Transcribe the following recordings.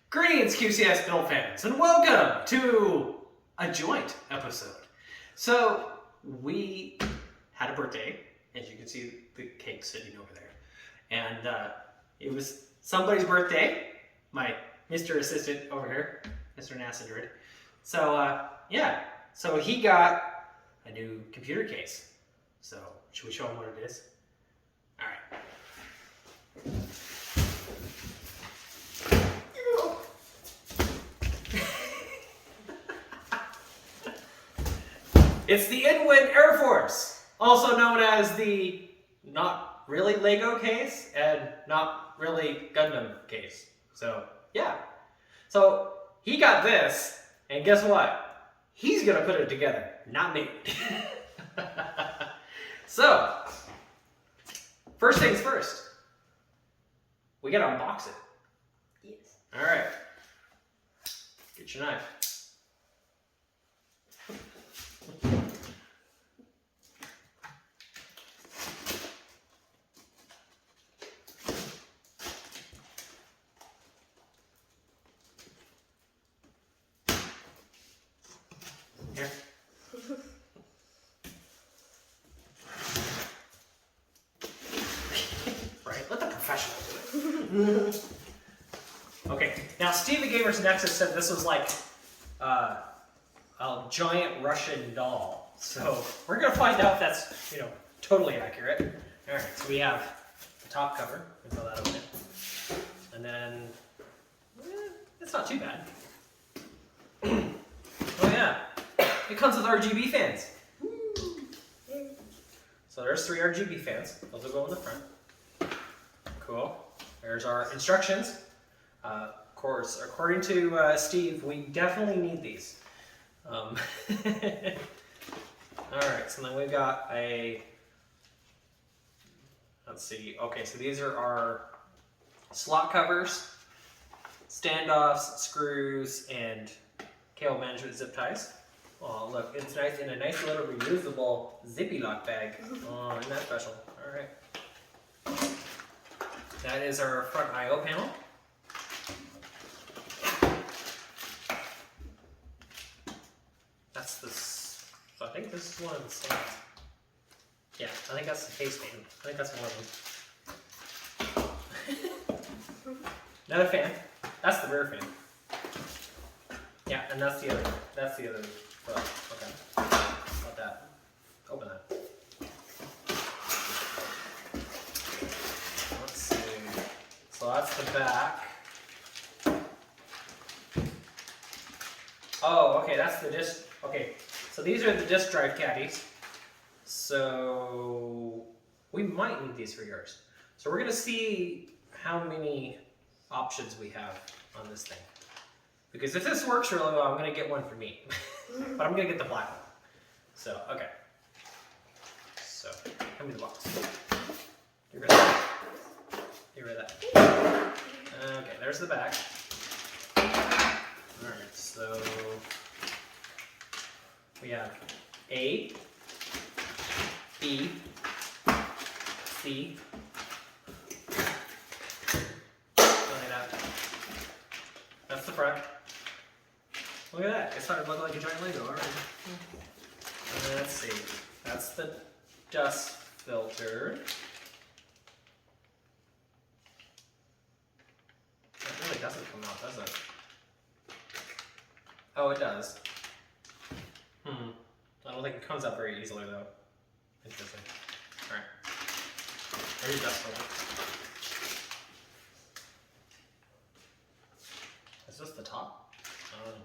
Greetings, QCS build fans, and welcome to a joint episode. So, we had a birthday, as you can see the cake sitting over there, and it was somebody's birthday, my Mr. Assistant over here, Mr. NASA. So, yeah, so he got a new computer case. So, should we show him what it is? All right. It's the Inwin Airforce, also known as the not really Lego case and not really Gundam case. So, yeah. So, he got this, and guess what? He's gonna put it together, not me. So, first things first. We gotta unbox it. Yes. Alright. Get your knife. Here. Right, let the professional do it. Okay, now Steve at GamersNexus said this was like a giant Russian doll. So we're gonna find out if that's, totally accurate. All right, so we have the top cover. We throw that open, and then it's not too bad. Oh yeah, it comes with RGB fans. So there's 3 RGB fans. Those will go in the front. Cool. There's our instructions. Of course, according to Steve, we definitely need these. All right, so then we've got a, let's see, okay, so these are our slot covers, standoffs, screws, and cable management zip ties. Oh, look, it's nice in a nice little reusable zippy lock bag. Oh, isn't that special? All right. That is our front I/O panel. That's this. So I think this is one of the slots. Yeah, I think that's the case fan. I think that's one of them. Another fan. That's the rear fan. Yeah, and that's the other. That's the other. Well, okay. About that. Open that. Let's see. So that's the back. Oh, okay. That's the disc. Okay, so these are the disk drive caddies. So we might need these for yours. So we're gonna see how many options we have on this thing. Because if this works really well, I'm gonna get one for me. But I'm gonna get the black one. So, okay. So, hand me the box. Get rid of that. Get rid of that. Okay, there's the back. Alright, so we have A, B, C. Look at that. That's the front. Look at that. It's starting to look like a giant Lego already. Let's see. That's the dust filter. That really doesn't come out, does it? Oh, it does. I don't think it comes up very easily though. Interesting. Alright. There's your dust filter. Is this the top? I don't know.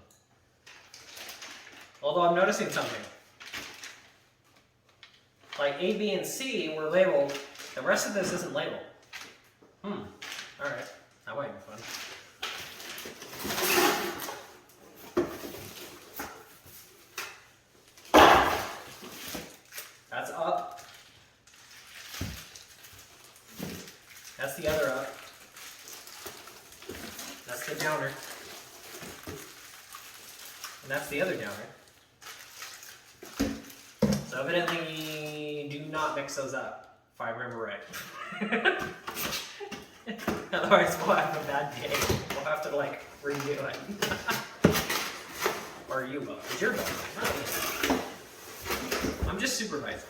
Although I'm noticing something. Like A, B, and C were labeled. The rest of this isn't labeled. Alright. That might be fun. That's up. That's the other up. That's the downer. And that's the other downer. So evidently, do not mix those up, if I remember right. Otherwise we'll have a bad day. We'll have to like Or you do it. Or you vote. It's your vote. I'm just supervising.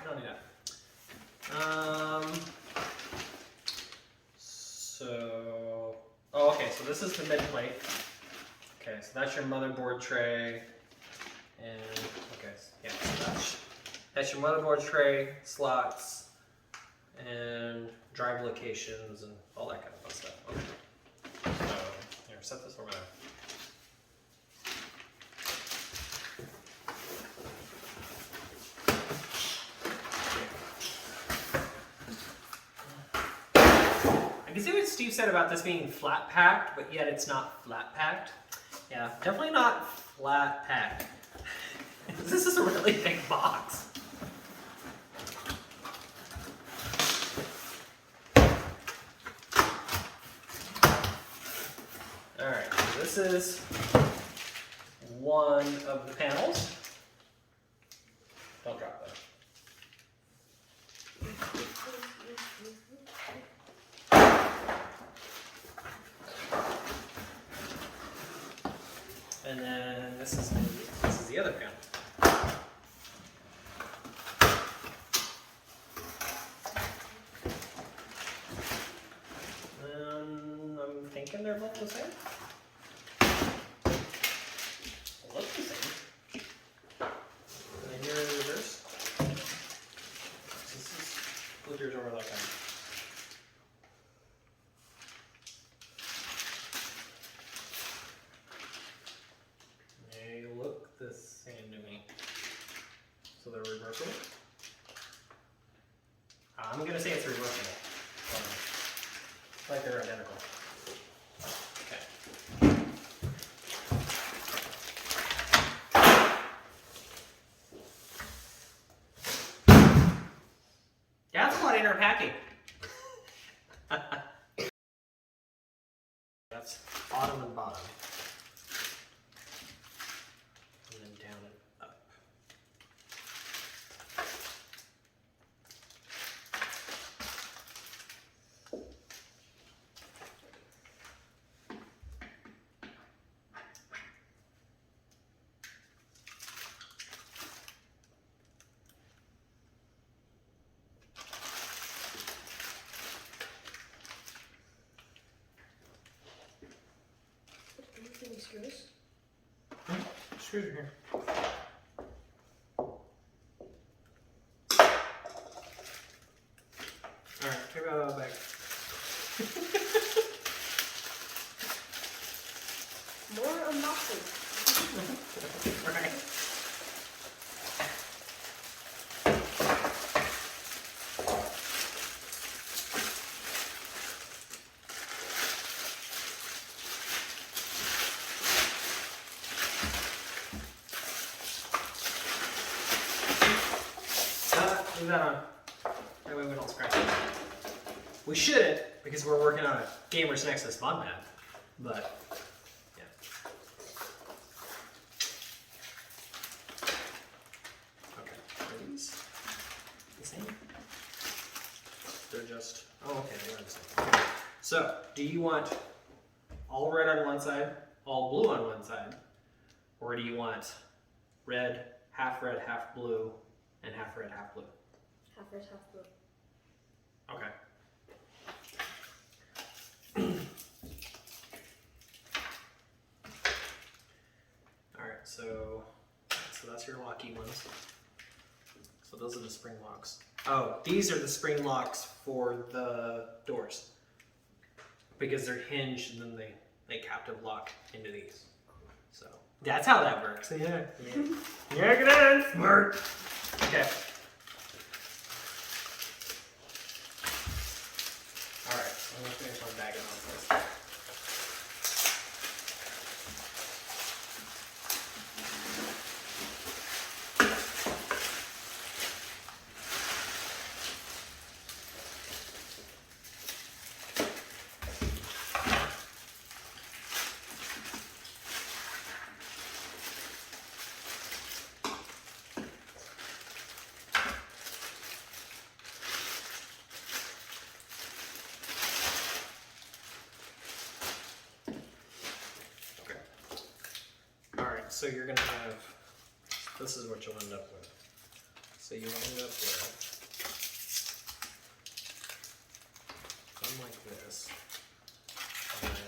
Don't do that. Oh, okay, so this is the mid plate. Okay, so that's your motherboard tray. And, okay, yeah, so that's your motherboard tray, slots, and drive locations, and all that kind of fun stuff. Okay. So, here, set this over there. I can see what Steve said about this being flat packed, but yet it's not flat packed. Yeah, definitely not flat packed. This is a really big box. Alright, so this is one of the panels. Don't drop that. And then this is the other panel. I'm thinking they're both the same. They look the same. And then you're in reverse. This is flip yours over like that. They look the same to me. So they're reversible. I'm gonna say it's reversible. Like they're identical. Okay. Yeah, that's a lot of inner packing. That's bottom and bottom. And then down and up. Screws? Screws are here. Alright, take that out of the bag. More unboxing. Right. Leave that on. That way we don't scratch it. We shouldn't, because we're working on a GamersNexus MODMAT, but yeah. Okay, are these the same? They're just, oh okay, they are the same. So, do you want all red on one side, all blue on one side, or do you want red, half blue, and half red, half blue? Half red, half blue. Okay. Alright, so that's your locky ones. So those are the spring locks. Oh, these are the spring locks for the doors. Because they're hinged and then they captive lock into these. So that's how that works. Yeah. Yeah, get in, smart. Okay. Alright, I'm gonna finish on bagging on first. so you're gonna have, this is what you'll end up with. So you'll end up with something like this. And then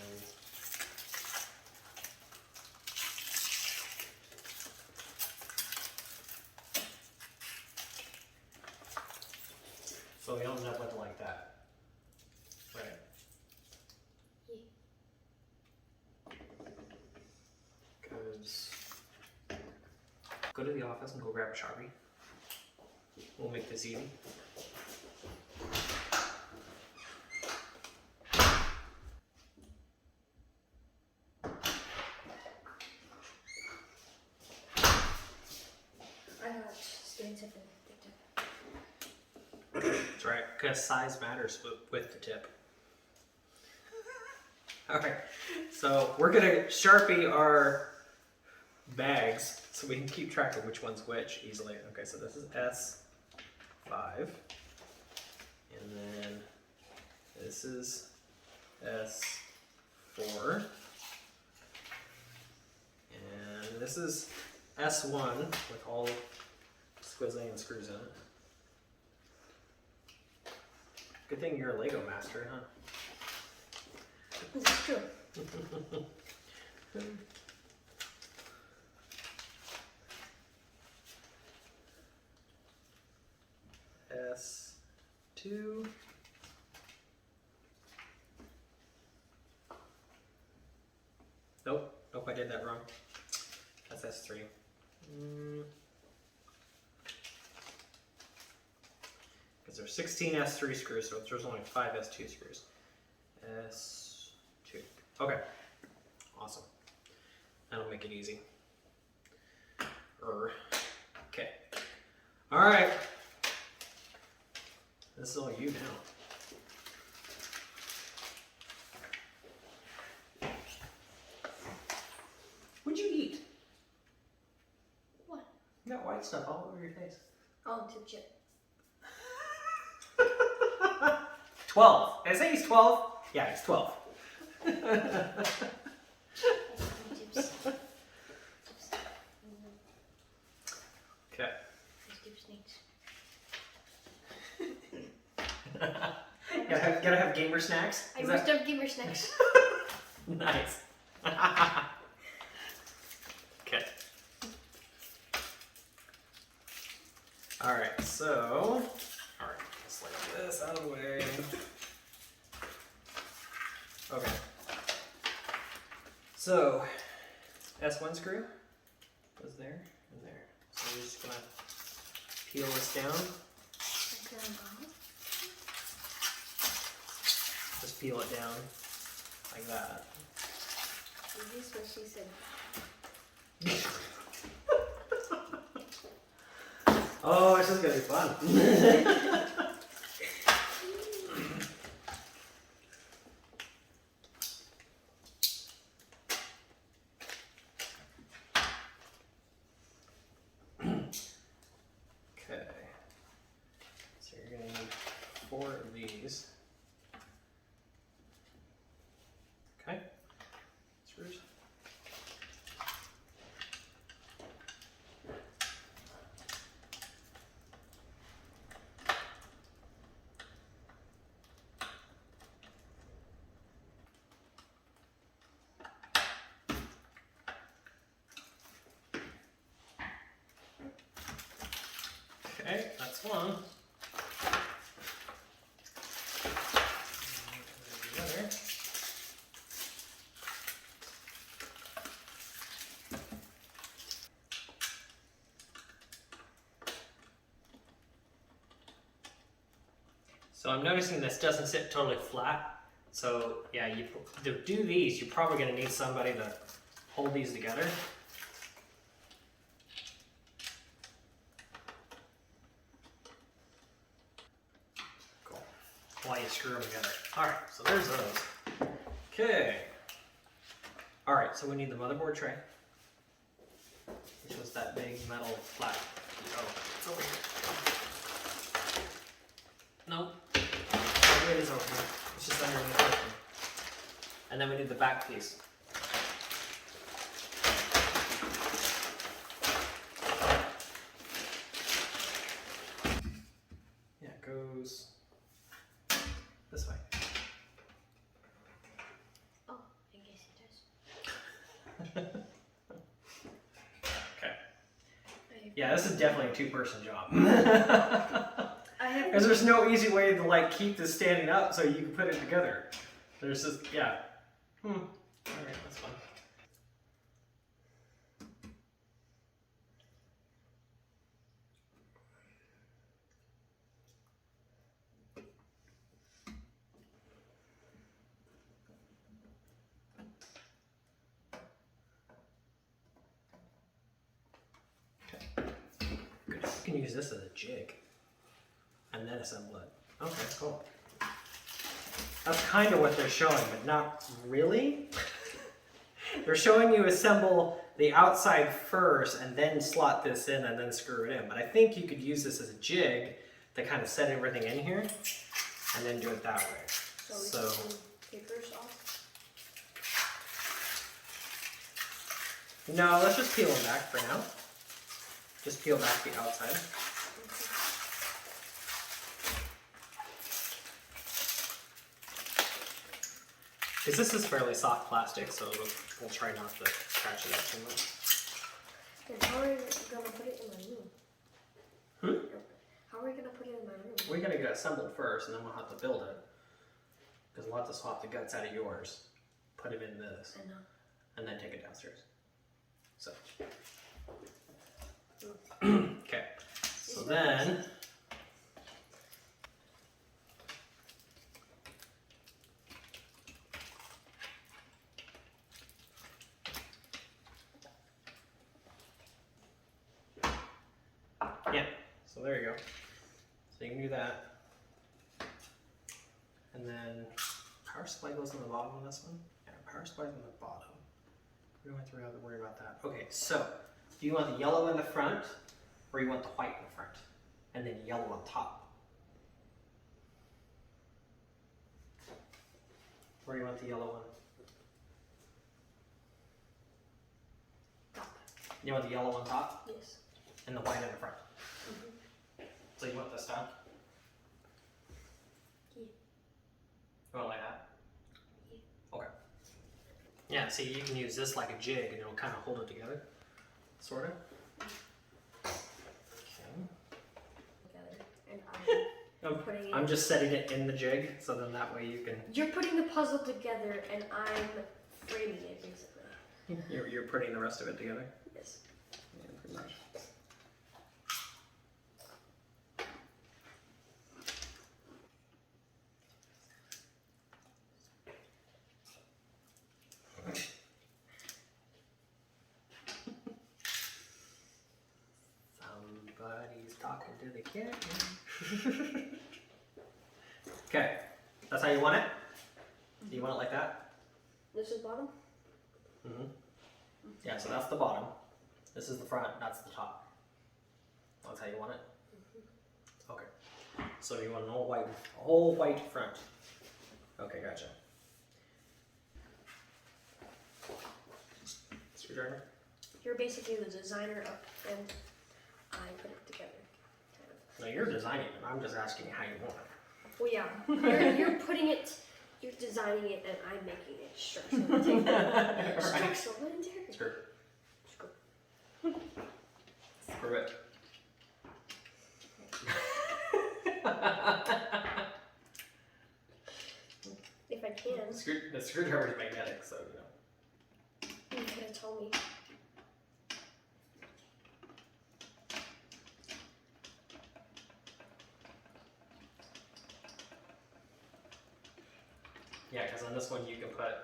so you'll end up with like that. Right? Because go to the office and go grab a Sharpie. We'll make this easy. I got stain tip and thick tip. That's right, because size matters with the tip. Alright, so we're going to Sharpie our bags so we can keep track of which one's which easily. Okay, so this is S5, and then this is S4, and this is S1 with all squizzling and screws in it. Good thing you're a Lego master, huh? This is true. S2. Nope, I did that wrong. That's S3. Because there's 16 S3 screws, so there's only 5 S2 screws. S2. Okay. Awesome. That'll make it easy. Okay. Alright. This is all you now. What'd you eat? What? You got white stuff all over your face. Oh, tip chip. 12. Did I say he's 12? Yeah, he's 12. Tips. Okay. Tips neat. Gotta have gamer snacks. I must have GamersNexus. Nice. Okay. Alright, so. Alright, let's lay this out of the way. Okay. So, S1 screw was there and there. So we're just gonna peel this down. Just peel it down like that. Is this what she said? Oh, this is gonna be fun. Okay. So you're gonna need 4 of these. Okay. Screws. Okay, that's one. The other. So I'm noticing this doesn't sit totally flat. So yeah, to do these, you're probably going to need somebody to hold these together. Cool. While you screw them together. Alright, so there's those. Okay. Alright, so we need the motherboard tray. Which was that big metal flat. Oh, it's over here. No. It is over here. It's just underneath the one. And then we need the back piece. Yeah, this is definitely a two-person job. I have. Because there's no easy way to like keep this standing up so you can put it together. There's just, yeah. Alright, that's fun. Good. You can use this as a jig and then assemble it. Okay, cool. That's kind of what they're showing, but not really. They're showing you assemble the outside first and then slot this in and then screw it in. But I think you could use this as a jig to kind of set everything in here and then do it that way. So we can papers off. No, let's just peel them back for now. Just peel back the outside. Because this is fairly soft plastic, so we'll try not to scratch it up too much. And how are we gonna put it in my room? How are we gonna put it in my room? We're going to get it assembled first, and then we'll have to build it. Because we'll have to swap the guts out of yours, put it in this, I know. and then take it downstairs. So. Okay. So then. Yeah, so there you go. So you can do that. And then power supply goes on the bottom of this one. Yeah, power supply's on the bottom. We don't have to really worry about that. Okay, so do you want the yellow in the front or you want the white in the front? And then yellow on top? Or do you want the yellow one? Top. You want the yellow on top Yes. and the white in the front? So you want this done? Yeah. You want it like that? Yeah. Okay. Yeah, see, you can use this like a jig and it'll kind of hold it together. Sort of. Okay. Together. And putting it. I'm just setting it in the jig, so then that way you can... You're putting the puzzle together and I'm framing it basically. You're putting the rest of it together? Yes. Yeah, pretty much. Somebody's talking to the camera. Okay, that's how you want it? Do you want it like that? This is bottom? Mm-hmm. Yeah, so that's the bottom. This is the front, that's the top. That's how you want it? Okay. So you want an whole white front. Okay, gotcha. Screwdriver? You're basically the designer up and I put it together. No, you're designing it. I'm just asking you how you want it. Well, yeah. You're putting it, you're designing it, and I'm making it structural. Structural. What in there? Screw. Screw. Screw it. If I can. The screwdriver is magnetic, so you know. You could have told me. Yeah, because on this one you can put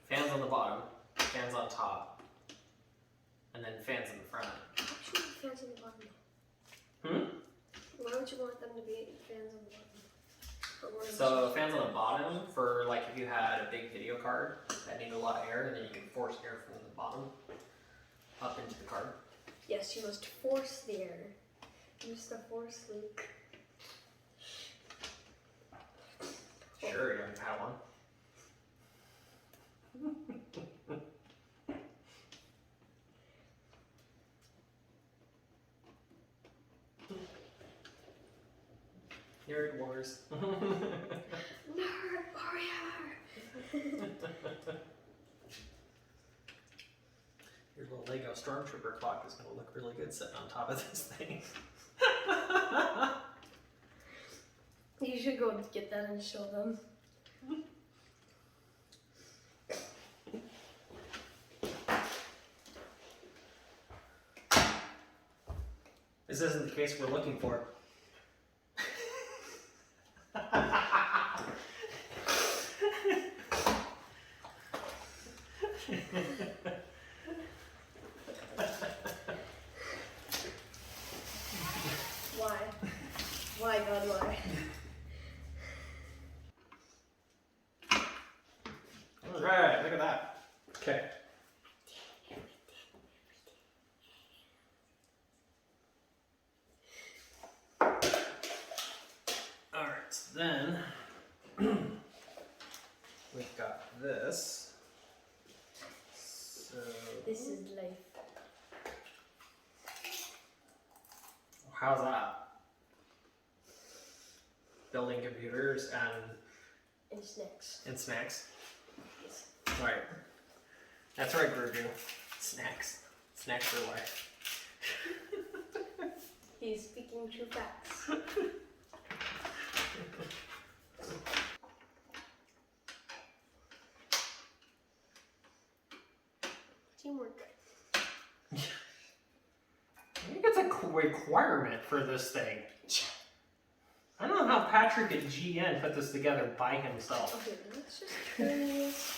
fans on the bottom, fans on top, and then fans in the front. Why would you want fans on the bottom? Why would you want them to be fans on the bottom? So fans on the bottom for like if you had a big video card that needed a lot of air, and then you can force air from the bottom up into the card. Yes, you must force the air. Use the force, Luke. Sure, you haven't had one. Nerd wars. Nerd warrior! Your little Lego stormtrooper clock is going to look really good sitting on top of this thing. You should go get that and show them. This isn't the case we're looking for. Why? Why, God, why? Alright, look at that. Okay. Alright, so then we've got this. So This is life. how's that? Building computers And snacks. and snacks. Yes. Right. That's right, Grogu. Snacks. Snacks for life. He's speaking true facts. Teamwork. I think it's a requirement for this thing. I don't know how Patrick at GN put this together by himself. Okay, let's just turn this.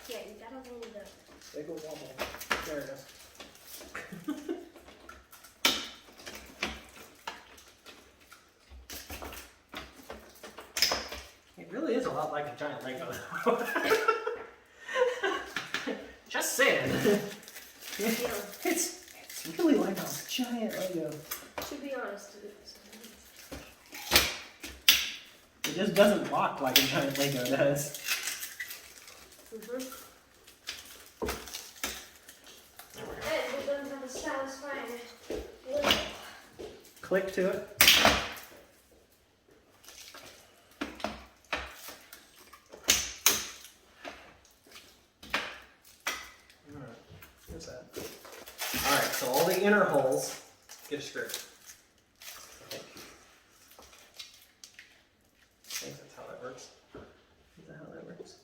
Yeah, you gotta hold it up. Big ol' wobble. There it is. It really is a lot like a giant Lego. Just saying. Yeah. It's really like a giant Lego. To be honest, It just doesn't walk like a giant Lego does. And it doesn't have a satisfying little. Click to it. What's that? Alright, so all the inner holes get screwed. I think that's how that works. Is that how that works?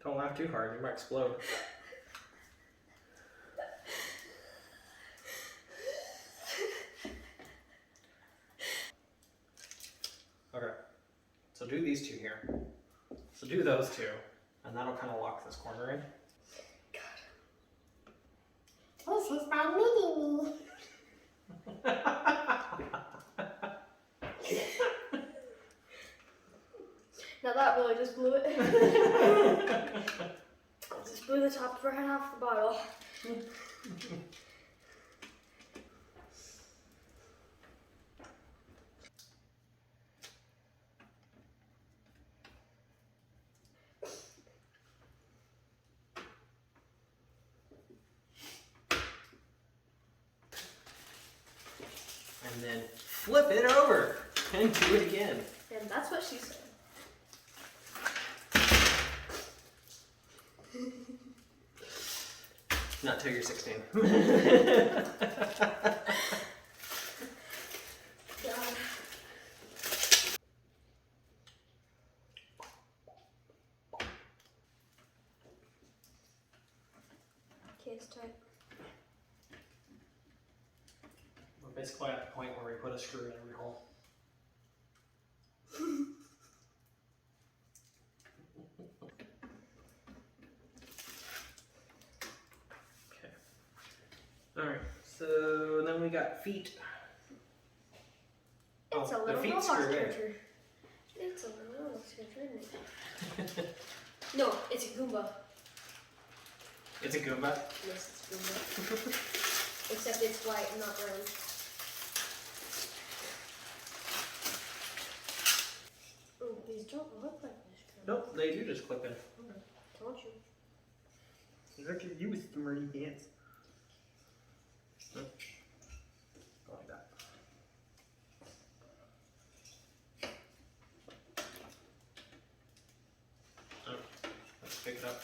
Don't laugh too hard, you might explode. Okay, so do these two here. So do those two, and that'll kind of lock this corner in. This is my mini-me. Now that really just blew it. Just blew the top right off the bottle. And then flip it over and do it again. And that's what she said. Not till you're 16. God. Case type. We're basically at the point where we put a screw in every hole. Okay. Alright, so then we got feet. It's a the little feet robot screw in. scratcher. It's a little robot scratcher, isn't it? No, it's a Goomba. It's a Goomba. Yes, it's a Goomba. Except it's white and not round. Oh, these don't look like this. Nope, they do just clip in. Don't you? Look at you with smarty pants. pick it up.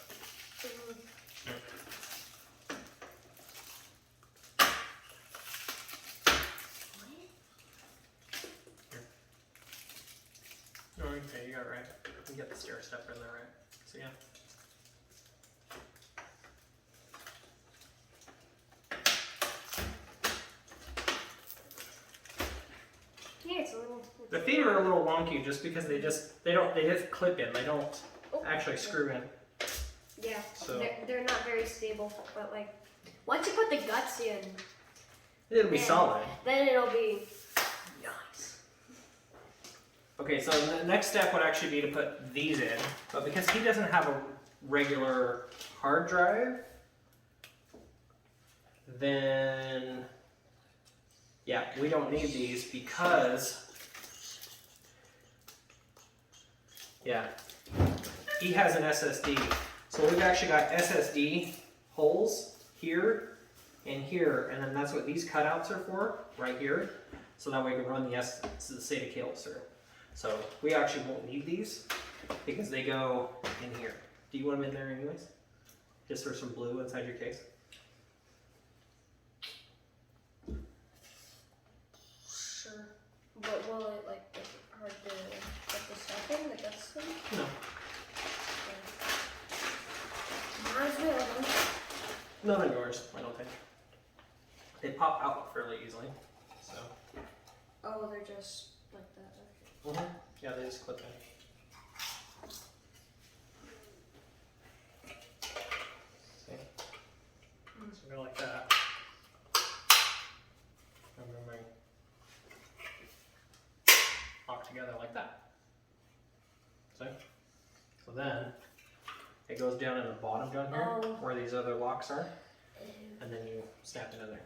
Oh, okay, you got it right. You get the stair step in there, right? So yeah. Yeah, it's a little. The feet are a little wonky just because they just clip in. They don't actually screw in. Yeah, So they're not very stable, but like once you put the guts in, it'll be solid. Then it'll be nice. Okay, so the next step would actually be to put these in, but because he doesn't have a regular hard drive, then yeah, we don't need these because yeah, he has an SSD. So we've actually got SSD holes here and here, and then that's what these cutouts are for, right here. So that way we can run the SATA cables through. So we actually won't need these because they go in here. Do you want them in there anyways? Just for some blue inside your case? Sure. But will it like make it hard to put the stuff in, the guts in? No. Mine's real. None of yours, I don't think. They pop out fairly easily, so. Oh, they're just like that. Okay. Yeah, they just clip in. See? So go like that. And then they lock together like that. See? So then it goes down in the bottom down here where these other locks are, and then you snap it in there.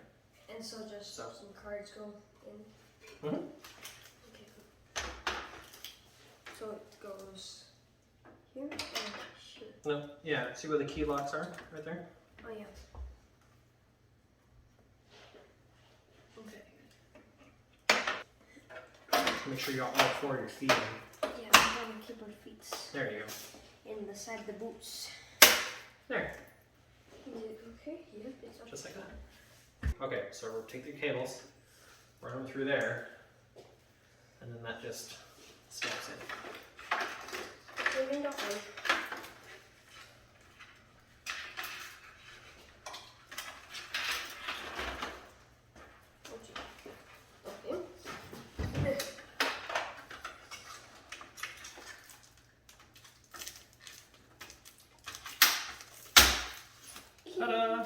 And so just some cards go in. Mm-hmm. Okay. So it goes here or here? No, yeah. See where the key locks are right there? Oh yeah. Okay. Make sure you got all four of your feet in. Yeah, I'm gonna keep our feet There you go. in the side of the boots. There. Is it okay? Yep, it's okay. Just like that. Okay, so we'll take the cables, run them through there, and then that just snaps in. Maybe not one. Ta-da!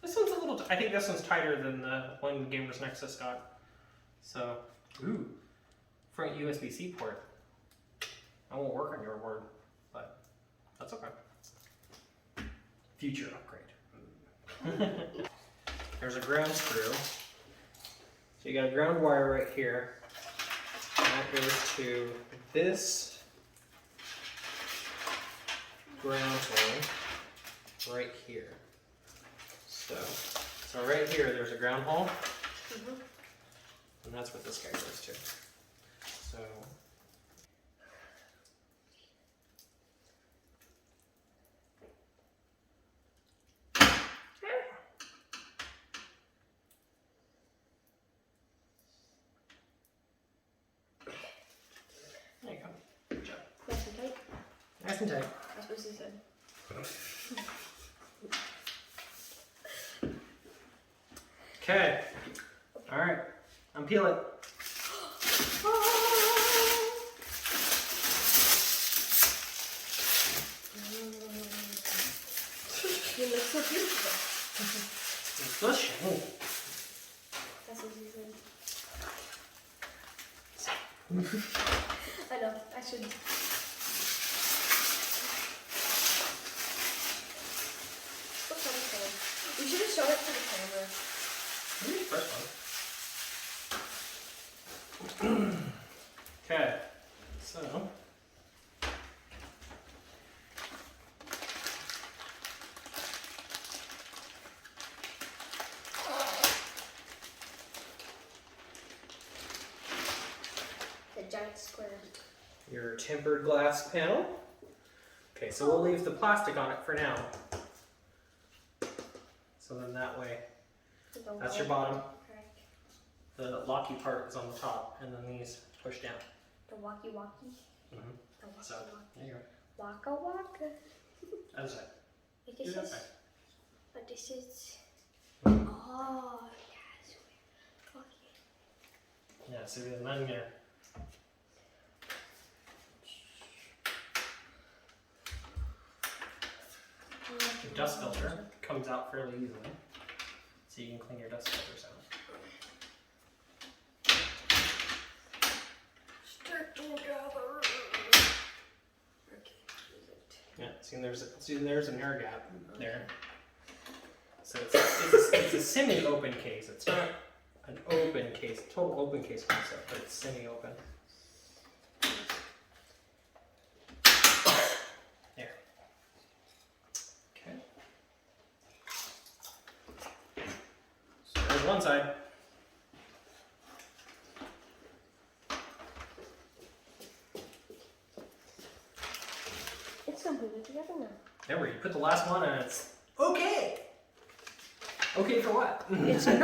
This one's a little, I think this one's tighter than the one GamersNexus got. So, ooh, front USB-C port. I won't work on your board, but that's okay. Future upgrade. There's a ground screw. So you got a ground wire right here. And that goes to this ground hole right here. So right here, there's a ground hole, and that's what this guy goes to. So there you go. Good job. Nice and tight. Nice and tight. That's what she said. Okay. All right. Unpeel it. You look so beautiful. It's so shiny. That's what she said. I know. I should. We should have shown it to the camera. Maybe the first one. Okay, so the giant square. your tempered glass panel. Okay, so we'll leave the plastic on it for now. So then that way, that's your bottom. The locky part is on the top, and then these push down. The walkie-walkie? Mm-hmm. The walkie-walkie. So, there you go. Waka waka. Other side. Like Do this that is. side. But this is. Oh, yes. Okay. Yeah, so there's none there. Your dust filter comes out fairly easily, so you can clean your dust filters out. Stick together. Okay, is it? Yeah, see there's an air gap there. So it's a semi-open case. It's not an open case, total open case concept, but it's semi-open. There. Okay. So there's one side. It's completely together now. Remember, you put the last one and it's okay. Okay for what? It's nice.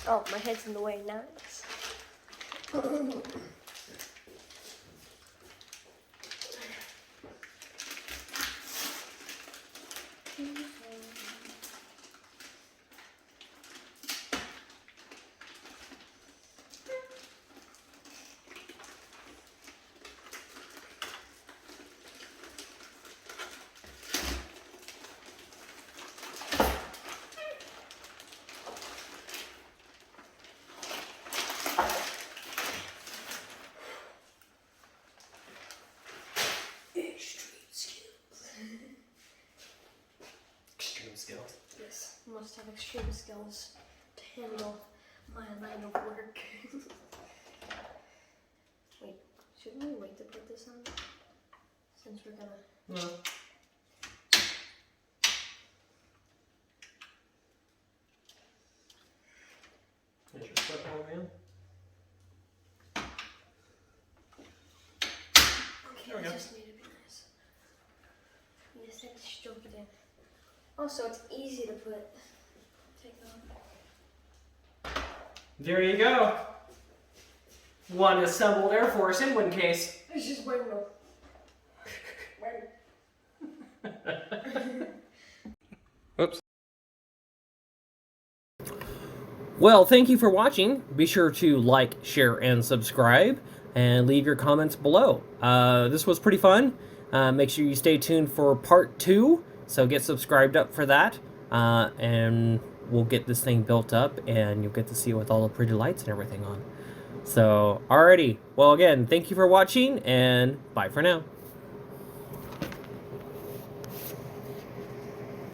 Oh, my head's in the way. Nice. Extreme skills. Yes, must have extreme skills to handle my line of work. Wait, shouldn't we wait to put this on? Since we're gonna. No. Is your slip all the way in? Okay, There we I go. just need to be nice. You just have to stroke it in. Also, it's easy to take on. There you go. One assembled Airforce inwind case. It's just one roll. Oops. Well, thank you for watching. Be sure to like, share, and subscribe, and leave your comments below. This was pretty fun. Make sure you stay tuned for part 2, so get subscribed up for that, and we'll get this thing built up, and you'll get to see it with all the pretty lights and everything on. So, alrighty. Well, again, thank you for watching, and bye for now.